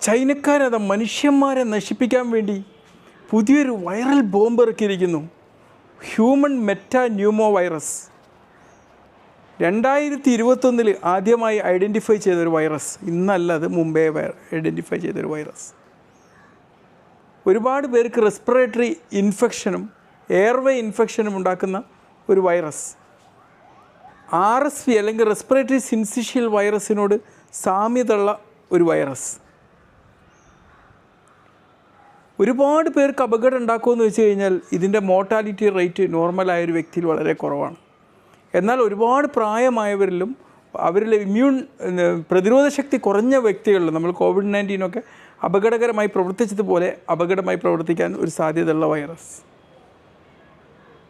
ചൈനക്കാരത് മനുഷ്യന്മാരെ നശിപ്പിക്കാൻ വേണ്ടി പുതിയൊരു വൈറൽ ബോംബ് ഇറക്കിയിരിക്കുന്നു. Human metapneumovirus. 2021 ആദ്യമായി ഐഡൻറ്റിഫൈ ചെയ്തൊരു വൈറസ്. ഇന്നല്ല, അത് മുമ്പേ ഐഡൻറ്റിഫൈ ചെയ്തൊരു വൈറസ്. ഒരുപാട് പേർക്ക് റെസ്പിറേറ്ററി ഇൻഫെക്ഷനും എയർവേ ഇൻഫെക്ഷനും ഉണ്ടാക്കുന്ന ഒരു വൈറസ്. RSV അല്ലെങ്കിൽ റെസ്പിറേറ്ററി സിൻസിഷ്യൽ വൈറസിനോട് സാമ്യതയുള്ള ഒരു വൈറസ്. ഒരുപാട് പേർക്ക് അപകടം ഉണ്ടാക്കുമെന്ന് വെച്ച് കഴിഞ്ഞാൽ ഇതിൻ്റെ മോർട്ടാലിറ്റി റേറ്റ് നോർമലായ ഒരു വ്യക്തിയിൽ വളരെ കുറവാണ്. എന്നാൽ ഒരുപാട് പ്രായമായവരിലും അവരിലെ പ്രതിരോധ ശക്തി കുറഞ്ഞ വ്യക്തികളിലും നമ്മൾ COVID-19 അപകടകരമായി പ്രവർത്തിച്ചതുപോലെ അപകടമായി പ്രവർത്തിക്കാൻ ഒരു സാധ്യതയുള്ള വൈറസ്.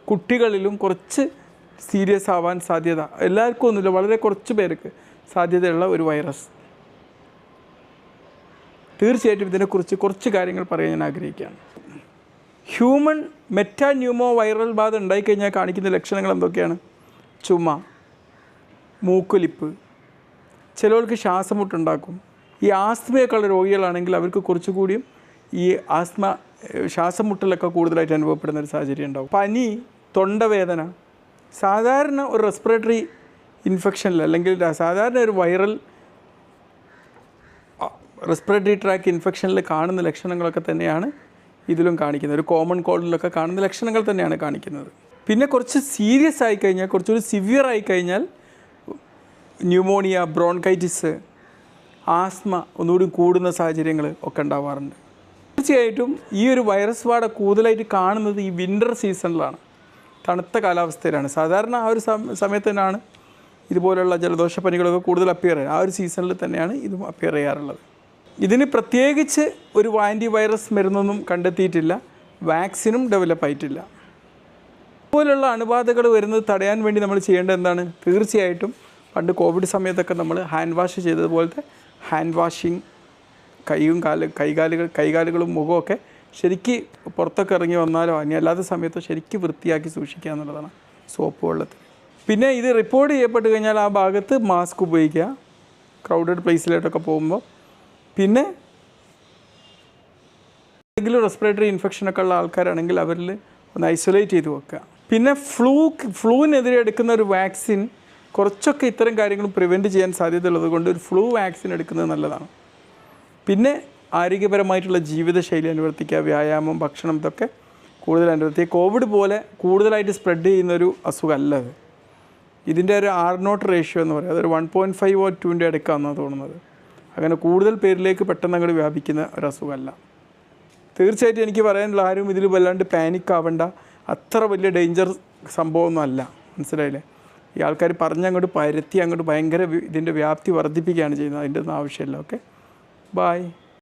കുട്ടികളിലും കുറച്ച് സീരിയസ് ആവാൻ സാധ്യത, എല്ലാവർക്കും ഒന്നുമില്ല, വളരെ കുറച്ച് പേർക്ക് സാധ്യതയുള്ള ഒരു വൈറസ്. തീർച്ചയായിട്ടും ഇതിനെക്കുറിച്ച് കുറച്ച് കാര്യങ്ങൾ പറയാൻ ഞാൻ ആഗ്രഹിക്കുകയാണ്. ഹ്യൂമൻ മെറ്റാന്യൂമോ വൈറൽ ബാധ ഉണ്ടായിക്കഴിഞ്ഞാൽ കാണിക്കുന്ന ലക്ഷണങ്ങൾ എന്തൊക്കെയാണ്? ചുമ, മൂക്കൊലിപ്പ്, ചിലർക്ക് ശ്വാസമുട്ടുണ്ടാക്കും. ഈ ആസ്മയൊക്കെയുള്ള രോഗികളാണെങ്കിൽ അവർക്ക് കുറച്ചുകൂടിയും ഈ ശ്വാസം മുട്ടലൊക്കെ കൂടുതലായിട്ട് അനുഭവപ്പെടുന്ന ഒരു സാഹചര്യം ഉണ്ടാകും. പനി, തൊണ്ടവേദന, സാധാരണ ഒരു റെസ്പിറേറ്ററി ഇൻഫെക്ഷനിൽ അല്ലെങ്കിൽ സാധാരണ ഒരു വൈറൽ റെസ്പിറേറ്ററി ട്രാക്ക് ഇൻഫെക്ഷനിൽ കാണുന്ന ലക്ഷണങ്ങളൊക്കെ തന്നെയാണ് ഇതിലും കാണിക്കുന്നത്. ഒരു കോമൺ കോൾഡിലൊക്കെ കാണുന്ന ലക്ഷണങ്ങൾ തന്നെയാണ് കാണിക്കുന്നത്. പിന്നെ കുറച്ച് സീരിയസ് ആയിക്കഴിഞ്ഞാൽ, കുറച്ചുകൂടി സിവിയർ ആയിക്കഴിഞ്ഞാൽ ന്യൂമോണിയ, ബ്രോൺകൈറ്റിസ്, ആസ്മ ഒന്നുകൂടി കൂടുന്ന സാഹചര്യങ്ങൾ ഒക്കെ ഉണ്ടാവാറുണ്ട്. തീർച്ചയായിട്ടും ഈ ഒരു വൈറസ് ബാധ കൂടുതലായിട്ട് കാണുന്നത് ഈ വിൻ്റർ സീസണിലാണ്, തണുത്ത കാലാവസ്ഥയിലാണ്. സാധാരണ ആ ഒരു സമയത്ത് തന്നെയാണ് ഇതുപോലുള്ള ജലദോഷപ്പനികളൊക്കെ കൂടുതൽ അപ്പിയർ ചെയ്യുക. ആ ഒരു സീസണിൽ തന്നെയാണ് ഇതും അപ്പിയർ ചെയ്യാറുള്ളത്. ഇതിന് പ്രത്യേകിച്ച് ഒരു ആൻറ്റിവൈറസ് മരുന്നൊന്നും കണ്ടെത്തിയിട്ടില്ല, വാക്സിനും ഡെവലപ്പ് ആയിട്ടില്ല. ഇതുപോലുള്ള അണുബാധകൾ വരുന്നത് തടയാൻ വേണ്ടി നമ്മൾ ചെയ്യേണ്ടത് എന്താണ്? തീർച്ചയായിട്ടും പണ്ട് കോവിഡ് സമയത്തൊക്കെ നമ്മൾ ഹാൻഡ് വാഷ് ചെയ്തതുപോലത്തെ ഹാൻഡ് വാഷിങ്, കൈകാലുകളും മുഖമൊക്കെ ശരിക്ക് പുറത്തൊക്കെ ഇറങ്ങി വന്നാലോ ഇനി അല്ലാത്ത സമയത്തോ ശരിക്കും വൃത്തിയാക്കി സൂക്ഷിക്കുക എന്നുള്ളതാണ് സോപ്പ് വെള്ളത്തിൽ. പിന്നെ ഇത് റിപ്പോർട്ട് ചെയ്യപ്പെട്ട് കഴിഞ്ഞാൽ ആ ഭാഗത്ത് മാസ്ക് ഉപയോഗിക്കുക, ക്രൗഡഡ് പ്ലേസിലോട്ടൊക്കെ പോകുമ്പോൾ. പിന്നെ എന്തെങ്കിലും റെസ്പിറേറ്ററി ഇൻഫെക്ഷനൊക്കെ ഉള്ള ആൾക്കാരാണെങ്കിൽ അവരിൽ ഒന്ന് ഐസൊലേറ്റ് ചെയ്ത് വെക്കുക. പിന്നെ ഫ്ലൂവിനെതിരെ എടുക്കുന്ന ഒരു വാക്സിൻ കുറച്ചൊക്കെ ഇത്തരം കാര്യങ്ങൾ പ്രിവെൻറ്റ് ചെയ്യാൻ സാധ്യതയുള്ളത് കൊണ്ട് ഒരു ഫ്ലൂ വാക്സിൻ എടുക്കുന്നത് നല്ലതാണ്. പിന്നെ ആരോഗ്യപരമായിട്ടുള്ള ജീവിതശൈലി അനുവർത്തിക്കുക, വ്യായാമം, ഭക്ഷണം, ഇതൊക്കെ കൂടുതൽ അനുവർത്തിക്കുക. കോവിഡ് പോലെ കൂടുതലായിട്ട് സ്പ്രെഡ് ചെയ്യുന്നൊരു അസുഖമല്ല അത്. ഇതിൻ്റെ ഒരു R0 റേഷ്യോ എന്ന് പറയുന്നത് അതൊരു 1.5 or 2 അടുക്കാണെന്നാണ് തോന്നുന്നത്. അങ്ങനെ കൂടുതൽ പേരിലേക്ക് പെട്ടെന്ന് അങ്ങോട്ട് വ്യാപിക്കുന്ന ഒരു അസുഖമല്ല. തീർച്ചയായിട്ടും എനിക്ക് പറയാനുള്ള ആരും ഇതിൽ വല്ലാണ്ട് പാനിക് ആവേണ്ട, അത്ര വലിയ ഡേഞ്ചർ സംഭവമൊന്നും അല്ല. മനസ്സിലായില്ലേ? ഈ ആൾക്കാർ പറഞ്ഞങ്ങോട്ട് പരത്തി അങ്ങോട്ട് ഭയങ്കര ഇതിൻ്റെ വ്യാപ്തി വർദ്ധിപ്പിക്കുകയാണ് ചെയ്യുന്നത്. അതിൻ്റെ ഒന്നും ആവശ്യമില്ല. Okay, by.